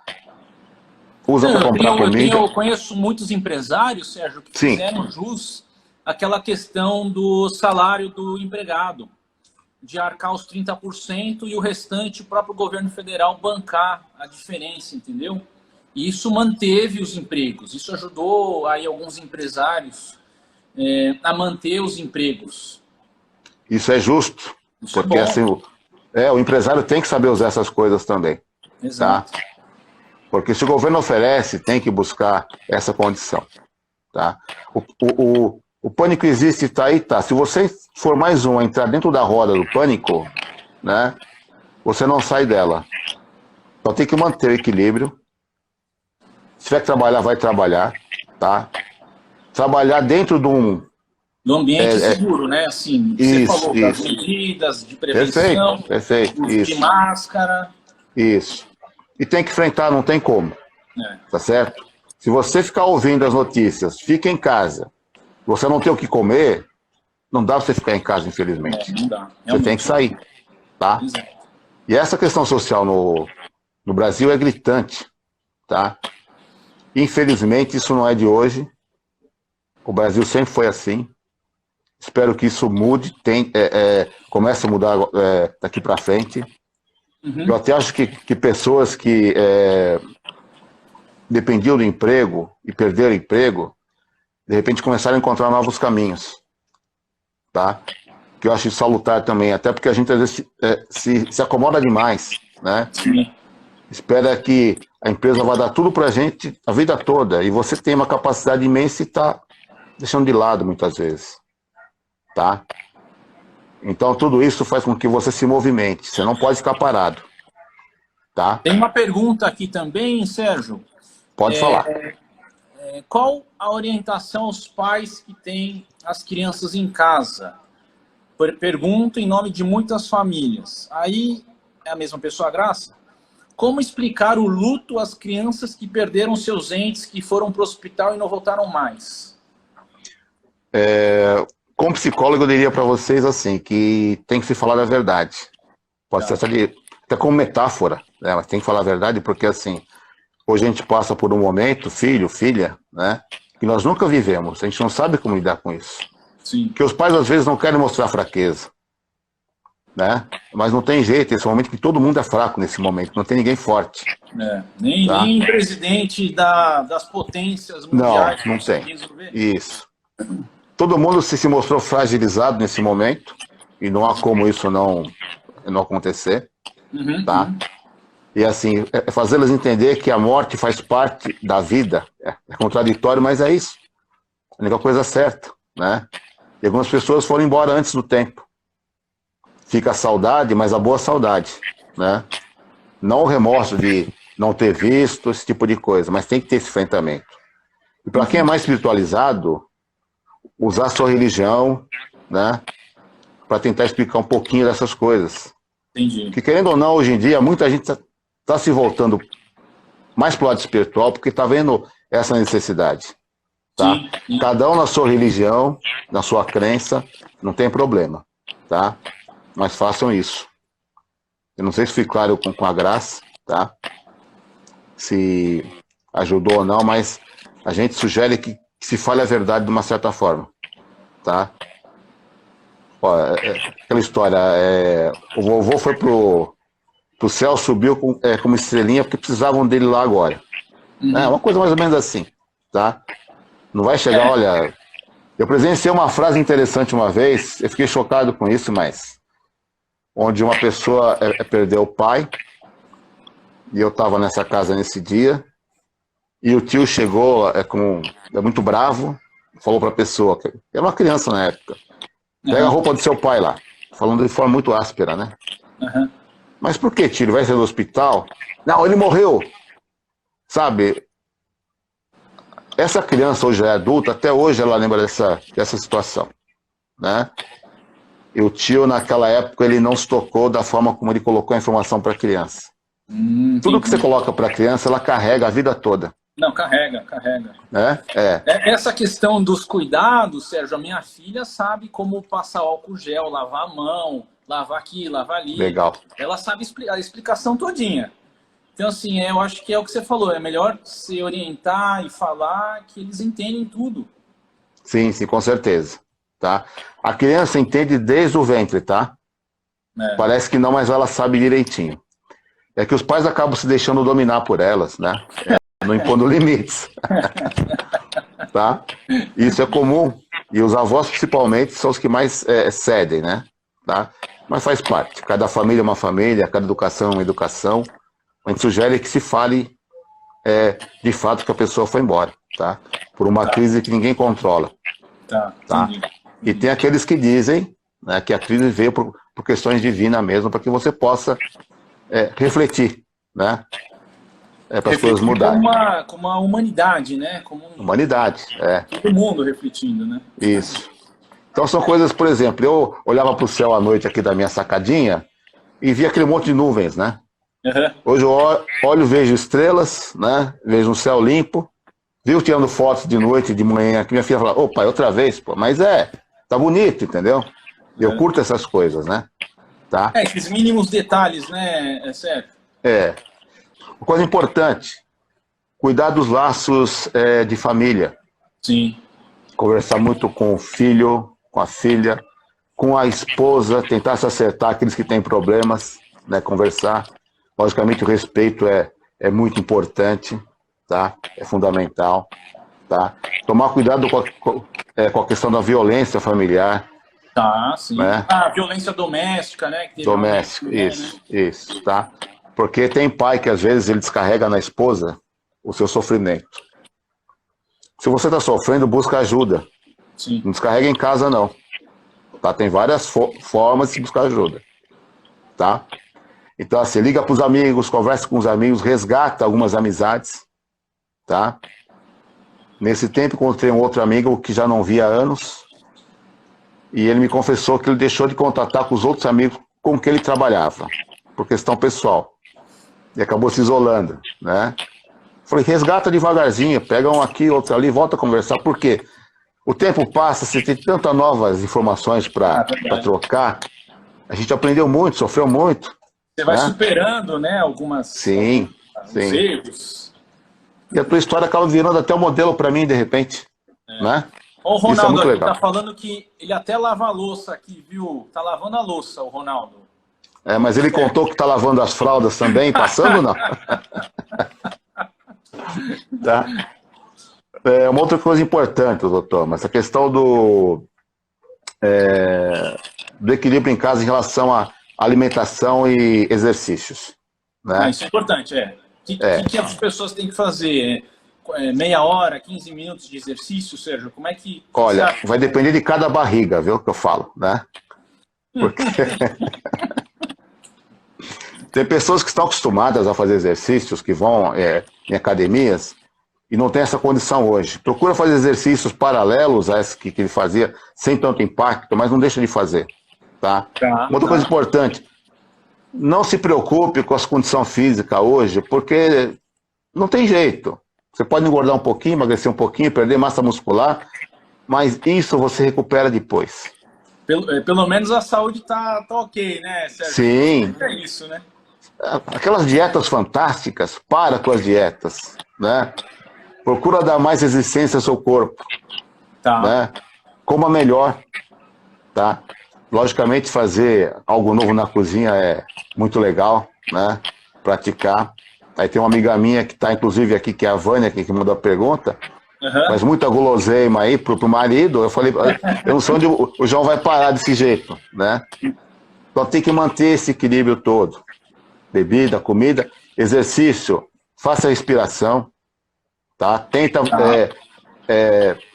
Usa para comprar comida. Eu conheço muitos empresários, Sérgio, que fizeram jus àquela questão do salário do empregado, de arcar os 30% e o restante o próprio governo federal bancar a diferença, entendeu? E isso manteve os empregos, isso ajudou aí alguns empresários a manter os empregos. Isso é justo, isso porque assim, o empresário tem que saber usar essas coisas também. Exato. Tá? Porque se o governo oferece, tem que buscar essa condição. Tá? O pânico existe, tá aí, tá. Se você for mais um a entrar dentro da roda do pânico, né, você não sai dela. Então tem que manter o equilíbrio. Se tiver que trabalhar, vai trabalhar, tá? Trabalhar dentro de um... Do ambiente seguro, né? Assim, você falou das medidas de prevenção, perfeito, uso de máscara. Isso. E tem que enfrentar, não tem como. Tá certo? Se você ficar ouvindo as notícias, fica em casa, você não tem o que comer, não dá pra você ficar em casa, infelizmente. Não dá. Você tem que sair, tá? Exato. E essa questão social no Brasil é gritante, tá? Infelizmente, isso não é de hoje. O Brasil sempre foi assim. Espero que isso mude, comece a mudar daqui para frente. Eu até acho que pessoas que dependiam do emprego e perderam o emprego, de repente começaram a encontrar novos caminhos. Tá? Que eu acho salutar também, até porque a gente às vezes se acomoda demais, né? Sim. Espera que a empresa vai dar tudo pra gente a vida toda, e você tem uma capacidade imensa e está deixando de lado muitas vezes, tá? Então tudo isso faz com que você se movimente, você não pode ficar parado, tá? Tem uma pergunta aqui também, Sérgio. Pode falar. Qual a orientação aos pais que têm as crianças em casa? Pergunto em nome de muitas famílias. Aí é a mesma pessoa, Graça? Como explicar o luto às crianças que perderam seus entes, que foram para o hospital e não voltaram mais? Como psicólogo, eu diria para vocês assim, que tem que se falar a verdade. Pode ser até como metáfora, né? Mas tem que falar a verdade porque assim, hoje a gente passa por um momento, filho, filha, né? que nós nunca vivemos. A gente não sabe como lidar com isso. Sim. Porque os pais, às vezes, não querem mostrar fraqueza. Né? Mas não tem jeito, esse momento que todo mundo é fraco nesse momento, não tem ninguém forte. Nem presidente das potências mundiais. Não tem. Isso. Todo mundo se mostrou fragilizado nesse momento, e não há como isso não acontecer. Tá? E assim, fazê-las entender que a morte faz parte da vida. É contraditório, mas é isso. A única coisa certa. Né? E algumas pessoas foram embora antes do tempo. Fica a saudade, mas a boa saudade, né? Não o remorso de não ter visto, esse tipo de coisa, mas tem que ter esse enfrentamento. E para quem é mais espiritualizado, usar a sua religião, né? Para tentar explicar um pouquinho dessas coisas. Entendi. Porque querendo ou não, hoje em dia, muita gente está se voltando mais para o lado espiritual porque está vendo essa necessidade. Tá? Sim. Cada um na sua religião, na sua crença, não tem problema, tá? Mas façam isso. Eu não sei se fui claro com a Graça, tá? Se ajudou ou não, mas a gente sugere que se fale a verdade de uma certa forma, tá? Ó, aquela história, o vovô foi pro céu, subiu como estrelinha porque precisavam dele lá agora. É uma coisa mais ou menos assim, tá? Não vai chegar, olha... Eu presenciei uma frase interessante uma vez, eu fiquei chocado com isso, mas... Onde uma pessoa perdeu o pai, e eu estava nessa casa nesse dia, e o tio chegou, muito bravo, falou para a pessoa, que era uma criança na época, pega a roupa do seu pai lá, falando de forma muito áspera, né? Mas por que, tio? Ele vai ser do hospital? Não, ele morreu. Sabe, essa criança hoje é adulta, até hoje ela lembra dessa situação, né? E o tio, naquela época, ele não se tocou da forma como ele colocou a informação para a criança. Tudo que você coloca para a criança, ela carrega a vida toda. Não, carrega. Essa questão dos cuidados, Sérgio, a minha filha sabe como passar álcool gel, lavar a mão, lavar aqui, lavar ali. Legal. Ela sabe a explicação todinha. Então, assim, eu acho que é o que você falou, é melhor se orientar e falar que eles entendem tudo. Sim, com certeza. Tá? A criança entende desde o ventre, tá? Parece que não, mas ela sabe direitinho. É que os pais acabam se deixando dominar por elas, né? Não impondo limites. Tá? Isso é comum. E os avós, principalmente, são os que mais cedem, né? Tá? Mas faz parte. Cada família é uma família, cada educação é uma educação. A gente sugere que se fale de fato que a pessoa foi embora, tá? Por uma crise que ninguém controla. Tá? E tem aqueles que dizem, né, que a crise veio por questões divinas mesmo, para que você possa refletir, né? Para as coisas mudarem. Como a humanidade, né? Humanidade, todo mundo refletindo, né? Isso. Então são coisas, por exemplo, eu olhava para o céu à noite aqui da minha sacadinha e via aquele monte de nuvens, né? Hoje eu olho, vejo estrelas, né? Vejo um céu limpo. Viu tirando fotos de noite, de manhã, que minha filha fala, ô pai, outra vez, pô, mas tá bonito, entendeu? Eu curto essas coisas, né? Tá? Esses mínimos detalhes, né? É certo. Uma coisa importante, cuidar dos laços de família. Sim. Conversar muito com o filho, com a filha, com a esposa, tentar se acertar aqueles que têm problemas, né? Conversar. Logicamente o respeito é muito importante. Tá? É fundamental, tá? Tomar cuidado com a questão da violência familiar. Tá, sim. Né? A violência doméstica, né? Doméstica, isso, tá? Porque tem pai que às vezes ele descarrega na esposa o seu sofrimento. Se você está sofrendo, busca ajuda. Sim. Não descarrega em casa, não. Tá? Tem várias formas de buscar ajuda. Tá? Então, assim, liga para os amigos, conversa com os amigos, resgata algumas amizades. Tá? Nesse tempo encontrei um outro amigo que já não via há anos e ele me confessou que ele deixou de contatar com os outros amigos com que ele trabalhava, por questão pessoal, e acabou se isolando, né? Falei, resgata devagarzinho, pega um aqui, outro ali, volta a conversar, por quê? O tempo passa, você tem tantas novas informações para trocar, a gente aprendeu muito, sofreu muito. Você vai superando, né, alguns erros. E a tua história acaba virando até um modelo para mim, de repente. né? Ó, o Isso é Ronaldo muito aqui legal. tá falando que ele até lava a louça aqui, viu? Tá lavando a louça, o Ronaldo. Mas ele contou que está lavando as fraldas também, passando ou não? Tá? Uma outra coisa importante, doutor, mas a questão do equilíbrio em casa em relação à alimentação e exercícios, né? Isso é importante, é. O É. que as pessoas têm que fazer? Meia hora, 15 minutos de exercício, Sérgio? Como é que você Olha, acha? vai depender de cada barriga, viu, que eu falo, né? Porque tem pessoas que estão acostumadas a fazer exercícios, que vão em academias, e não tem essa condição hoje. Procura fazer exercícios paralelos a esses que ele fazia, sem tanto impacto, mas não deixa de fazer, tá? Uma outra coisa importante, não se preocupe com a condição física hoje, porque não tem jeito. Você pode engordar um pouquinho, emagrecer um pouquinho, perder massa muscular, mas isso você recupera depois. Pelo menos a saúde tá ok, né, Sérgio? Sim. É isso, né? Aquelas dietas fantásticas, para com as dietas, né? Procura dar mais resistência ao seu corpo, né? Coma melhor, tá? Logicamente, fazer algo novo na cozinha é muito legal, né? Praticar. Aí tem uma amiga minha que está, inclusive, aqui, que é a Vânia, que mandou a pergunta, faz muita guloseima aí pro marido. Eu falei, eu não sei onde o João vai parar desse jeito, né? Então tem que manter esse equilíbrio todo. Bebida, comida, exercício, faça respiração, tá? Tenta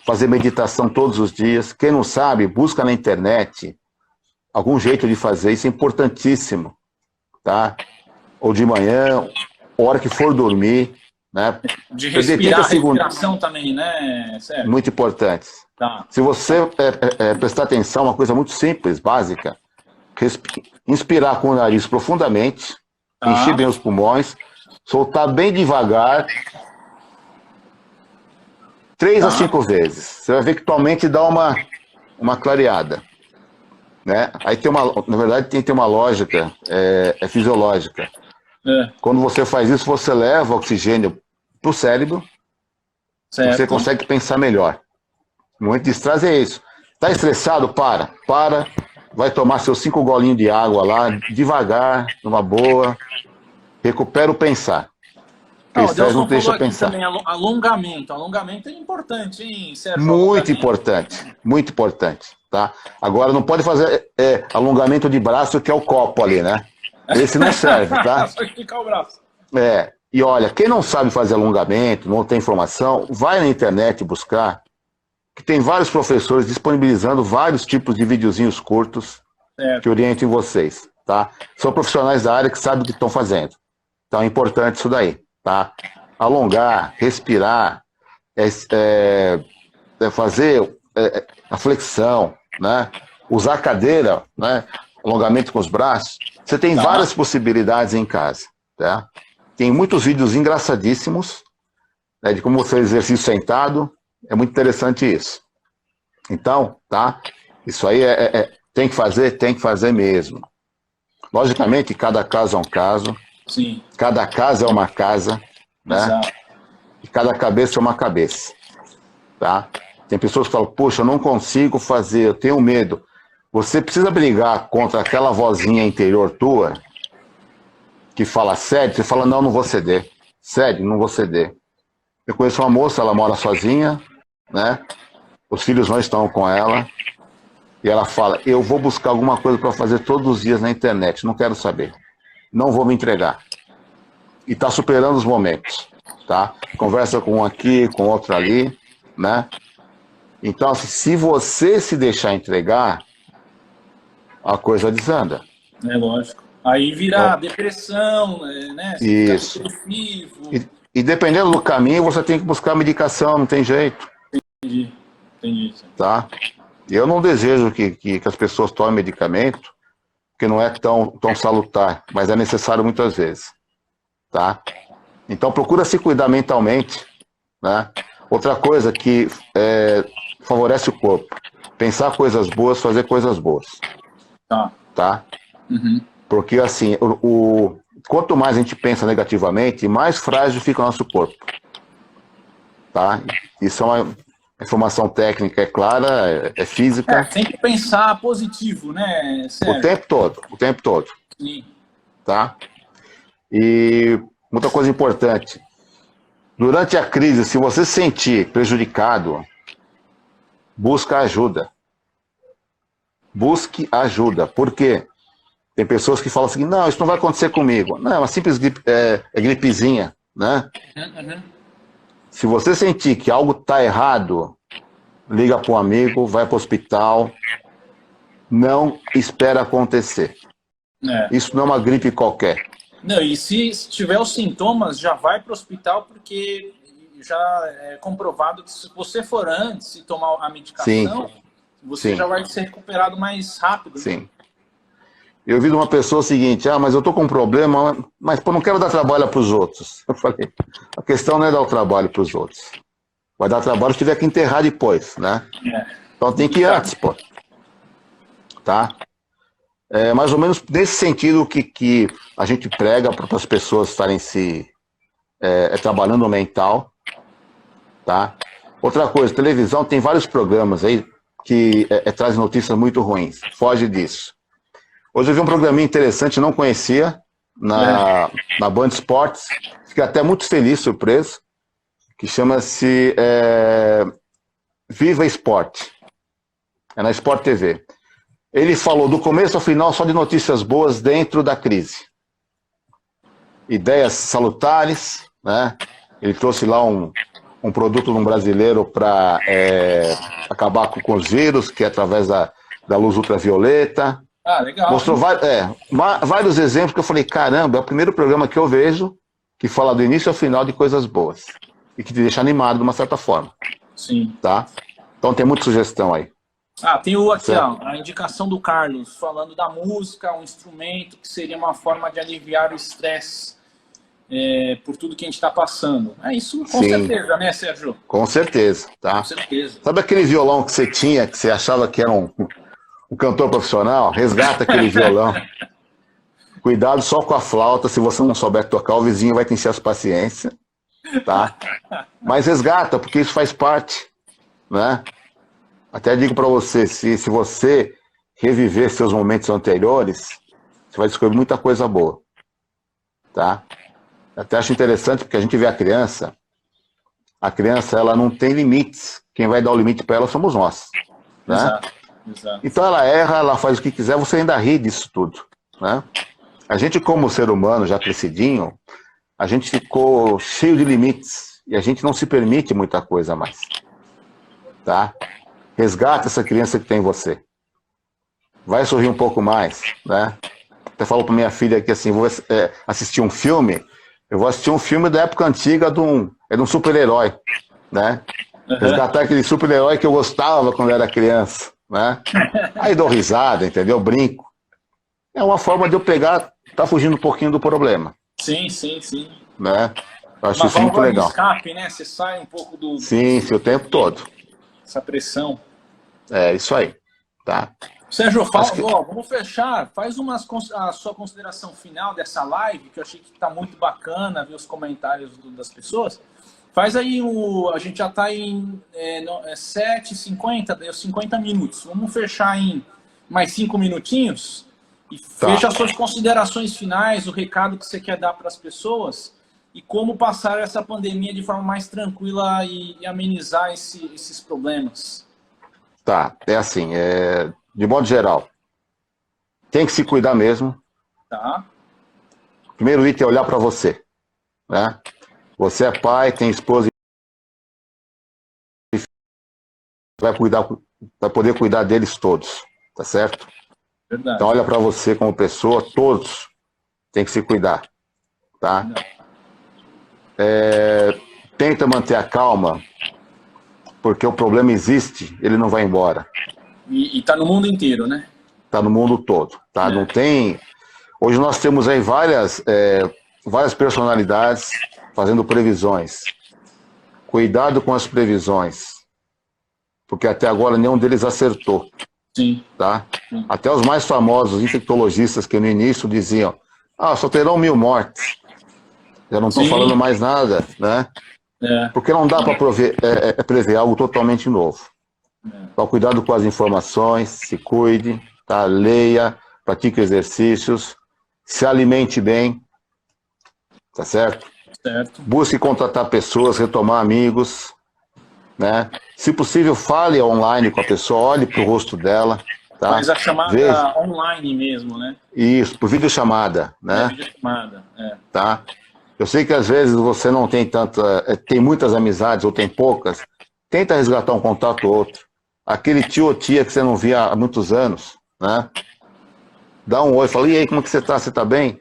fazer meditação todos os dias. Quem não sabe, busca na internet algum jeito de fazer, isso é importantíssimo, tá? Ou de manhã, hora que for dormir, né? De respirar, respiração também, né, Sérgio? Muito importante. Tá. Se você prestar atenção, uma coisa muito simples, básica, inspirar com o nariz profundamente, encher bem os pulmões, soltar bem devagar, 3 a 5 vezes. Você vai ver que tua mente dá uma clareada, né? Aí tem na verdade tem uma lógica, fisiológica. Quando você faz isso, você leva oxigênio para o cérebro, você consegue pensar melhor. O momento de estresse é isso. Está estressado? Para. Vai tomar seus 5 golinhos de água lá, devagar, numa boa. Recupera o pensar. O estresse não deixa pensar. Também, alongamento. Alongamento é importante, hein, Sérgio? Muito importante. Muito importante. Tá? Agora, não pode fazer alongamento de braço, que é o copo ali, né? Esse não serve, tá? Só esticar o braço. E olha, quem não sabe fazer alongamento, não tem informação, vai na internet buscar, que tem vários professores disponibilizando vários tipos de videozinhos curtos que orientem vocês, tá? São profissionais da área que sabem o que estão fazendo. Então é importante isso daí, tá? Alongar, respirar, fazer a flexão, né? Usar a cadeira, né? Alongamento com os braços. Você tem várias possibilidades em casa, tá? Tem muitos vídeos engraçadíssimos, né, de como você faz exercício sentado. É muito interessante isso. Então, tá? Isso aí tem que fazer mesmo. Logicamente, cada caso é um caso. Sim. Cada casa é uma casa, né? Exato. E cada cabeça é uma cabeça, tá? Tem pessoas que falam, poxa, eu não consigo fazer, eu tenho medo. Você precisa brigar contra aquela vozinha interior tua que fala cede, você fala, não vou ceder. Cede, não vou ceder. Eu conheço uma moça, ela mora sozinha, né? Os filhos não estão com ela. E ela fala, eu vou buscar alguma coisa para fazer todos os dias na internet, não quero saber. Não vou me entregar. E está superando os momentos, tá? Conversa com um aqui, com outro ali, né? Então, assim, se você se deixar entregar, a coisa desanda. É lógico. Aí vira depressão, né? Isso. E dependendo do caminho, você tem que buscar medicação, não tem jeito. Entendi. Tá? Eu não desejo que as pessoas tomem medicamento, porque não é tão salutar, mas é necessário muitas vezes. Tá? Então procura se cuidar mentalmente, né? Outra coisa que favorece o corpo, pensar coisas boas, fazer coisas boas. Tá? Uhum. Porque assim, quanto mais a gente pensa negativamente, mais frágil fica o nosso corpo. Tá? Isso A informação técnica é clara, é física. Sempre pensar positivo, né, Sérgio? O tempo todo. Sim. Tá? E outra coisa importante, durante a crise, se você se sentir prejudicado, busca ajuda. Busque ajuda. Por quê? Tem pessoas que falam assim, não, isso não vai acontecer comigo. Não, é uma simples gripezinha, né? Uhum. Se você sentir que algo está errado, liga para um amigo, vai para o hospital, não espera acontecer. Isso não é uma gripe qualquer. Não, e se tiver os sintomas, já vai para o hospital, porque já é comprovado que se você for antes e tomar a medicação, você já vai ser recuperado mais rápido. Sim. Né? Eu vi de uma pessoa o seguinte, mas eu tô com um problema, mas pô, não quero dar trabalho para os outros. Eu falei, a questão não é dar o trabalho para os outros. Vai dar trabalho se tiver que enterrar depois, né? Então tem que ir antes, pô. Tá? É mais ou menos nesse sentido que a gente prega para as pessoas estarem trabalhando o mental, tá? Outra coisa, televisão tem vários programas aí que trazem notícias muito ruins. Foge disso. Hoje eu vi um programinha interessante, não conhecia, na Band Esportes. Fiquei até muito feliz, surpreso, que chama-se Viva Esporte. É na Sport TV. Ele falou do começo ao final só de notícias boas dentro da crise. Ideias salutares, né? Ele trouxe lá um produto de um brasileiro para acabar com os vírus, que é através da luz ultravioleta. Legal. Mostrou vários exemplos que eu falei, caramba, é o primeiro programa que eu vejo que fala do início ao final de coisas boas. E que te deixa animado de uma certa forma. Sim. Tá? Então tem muita sugestão aí. Tem aqui, a indicação do Carlos, falando da música, um instrumento que seria uma forma de aliviar o estresse por tudo que a gente está passando. Isso com certeza, né, Sérgio? Com certeza, tá? Com certeza. Sabe aquele violão que você tinha, que você achava que era um cantor profissional? Resgata aquele violão. Cuidado só com a flauta, se você não souber tocar, o vizinho vai te encher as paciências, tá? Mas resgata, porque isso faz parte, né? Até digo para você, se você reviver seus momentos anteriores, você vai descobrir muita coisa boa, tá? Até acho interessante, porque a gente vê a criança ela não tem limites. Quem vai dar o limite para ela somos nós, né? Exato. Então ela erra, ela faz o que quiser, você ainda ri disso tudo, né? A gente, como ser humano, já crescidinho, a gente ficou cheio de limites e a gente não se permite muita coisa mais, tá? Resgata essa criança que tem em você. Vai sorrir um pouco mais, né? Até falo para minha filha que assim, vou assistir um filme, eu vou assistir um filme da época antiga de um super-herói, né? Resgatar aquele super-herói que eu gostava quando era criança, né? Aí dou risada, entendeu? Brinco. É uma forma de eu tá fugindo um pouquinho do problema. Sim. Né? Eu acho isso muito legal. Escape, né? Você sai um pouco do... Sim, o tempo todo. Essa pressão. É, isso aí. Tá? Sérgio, vamos fechar. Faz a sua consideração final dessa live, que eu achei que está muito bacana ver os comentários das pessoas. Faz aí a gente já está em 7h50, deu 50 minutos. Vamos fechar em mais 5 minutinhos e fecha as suas considerações finais, o recado que você quer dar para as pessoas e como passar essa pandemia de forma mais tranquila e amenizar esses problemas. Tá, é assim, de modo geral, tem que se cuidar mesmo. Tá. Primeiro item é olhar para você, né? Você é pai, tem esposa e vai poder cuidar deles todos, tá certo? Verdade. Então olha para você como pessoa, todos têm que se cuidar, tá? Tenta manter a calma, porque o problema existe, ele não vai embora. E tá no mundo inteiro, né? Tá no mundo todo, tá? Não tem... Hoje nós temos aí várias personalidades fazendo previsões. Cuidado com as previsões, porque até agora nenhum deles acertou. Sim. Tá? Sim. Até os mais famosos infectologistas que no início diziam só terão 1000 mortes. Já não estão falando mais nada, né? É, Porque não dá para prever algo totalmente novo. Então, cuidado com as informações, se cuide, tá? Leia, pratique exercícios, se alimente bem, tá certo? certo. Busque contratar pessoas, retomar amigos, né? Se possível, fale online com a pessoa, olhe para o rosto dela, tá? Faz a Veja chamada online mesmo, né? isso, por videochamada, É, né? videochamada. É. Tá? Eu sei que às vezes você não tem tem muitas amizades ou tem poucas. Tenta resgatar um contato ou outro. Aquele tio ou tia que você não via há muitos anos, né? Dá um oi, fala, e aí, como é que você tá? Você tá bem?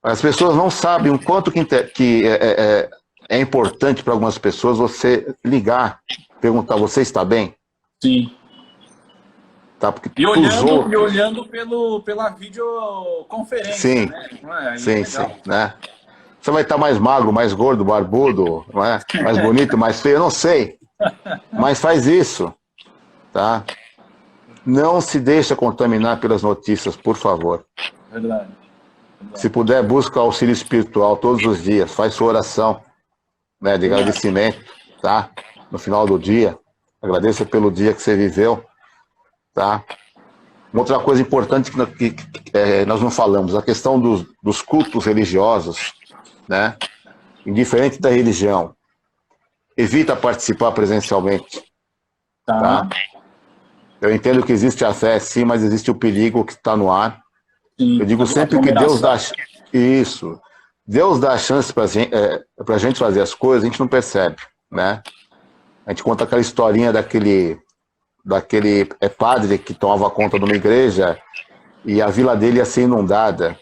As pessoas não sabem o quanto é importante para algumas pessoas você ligar, perguntar, você está bem? Sim. Tá? Porque E os olhando, outros... pela videoconferência, Sim, né? Aí é sim, sim, legal. né? Você vai estar mais magro, mais gordo, barbudo, não é? Mais bonito, mais feio, eu não sei. Mas faz isso, tá? Não se deixa contaminar pelas notícias, por favor. Verdade. Se puder, busca auxílio espiritual todos os dias. Faz sua oração, né, de agradecimento, tá? No final do dia. Agradeça pelo dia que você viveu, tá? Uma outra coisa importante que nós não falamos, a questão dos cultos religiosos, né? Indiferente da religião. Evita participar presencialmente, Tá. tá? Eu entendo que existe a fé, sim, mas existe o perigo que está no ar. Sim. Eu digo sempre que Deus dá isso. Deus dá a chance para a gente fazer as coisas, a gente não percebe, né? A gente conta aquela historinha daquele padre que tomava conta de uma igreja e a vila dele ia ser inundada.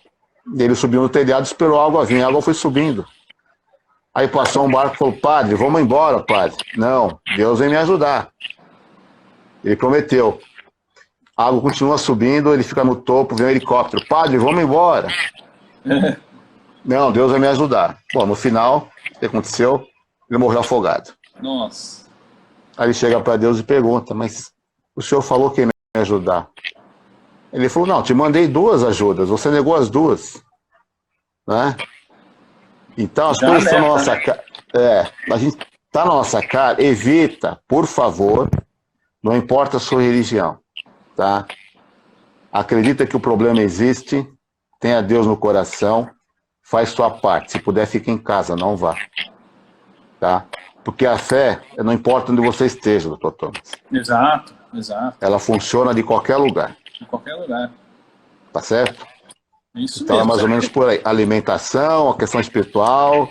Ele subiu no telhado, esperou a água vir, a água foi subindo. Aí passou um barco e falou, padre, vamos embora, padre. Não, Deus vem me ajudar. Ele prometeu. A água continua subindo, ele fica no topo, vem um helicóptero. Padre, vamos embora. Não, Deus vai me ajudar. Bom, no final, o que aconteceu? Ele morreu afogado. Nossa. Aí ele chega para Deus e pergunta, mas o senhor falou que ia me ajudar. Ele falou, não, te mandei 2 ajudas, você negou as 2. Né? Então as coisas estão na nossa cara. A gente está na nossa cara, evita, por favor, não importa a sua religião. Tá? Acredita que o problema existe, tenha Deus no coração, faz sua parte. Se puder, fique em casa, não vá. Tá? Porque a fé, não importa onde você esteja, doutor Thomas. Exato, exato. Ela funciona de qualquer lugar. Em qualquer lugar. Tá certo? Isso Então mesmo. é mais ou menos por aí. Alimentação, a questão espiritual,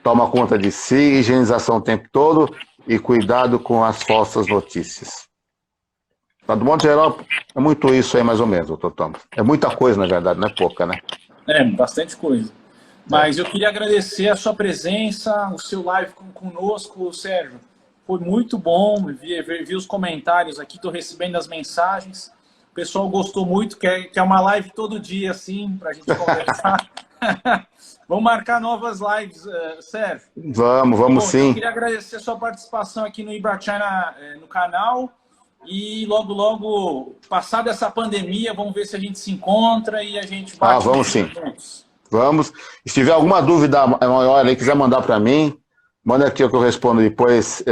toma conta de si, higienização o tempo todo e cuidado com as falsas notícias. Mas, do modo geral, é muito isso aí, mais ou menos, doutor Thomas. É muita coisa, na verdade, não é pouca, né? É, bastante coisa. Mas eu queria agradecer a sua presença, o seu live conosco, Sérgio. Foi muito bom, vi os comentários aqui, estou recebendo as mensagens. O pessoal gostou muito, quer uma live todo dia, assim, para a gente conversar. Vamos marcar novas lives, Sérgio. Vamos sim. Eu queria agradecer a sua participação aqui no Ibrachina, no canal. E logo, logo, passada essa pandemia, vamos ver se a gente se encontra e a gente bate vamos sim. juntos. Vamos. Se tiver alguma dúvida maior aí, quiser mandar para mim, manda aqui que eu respondo depois.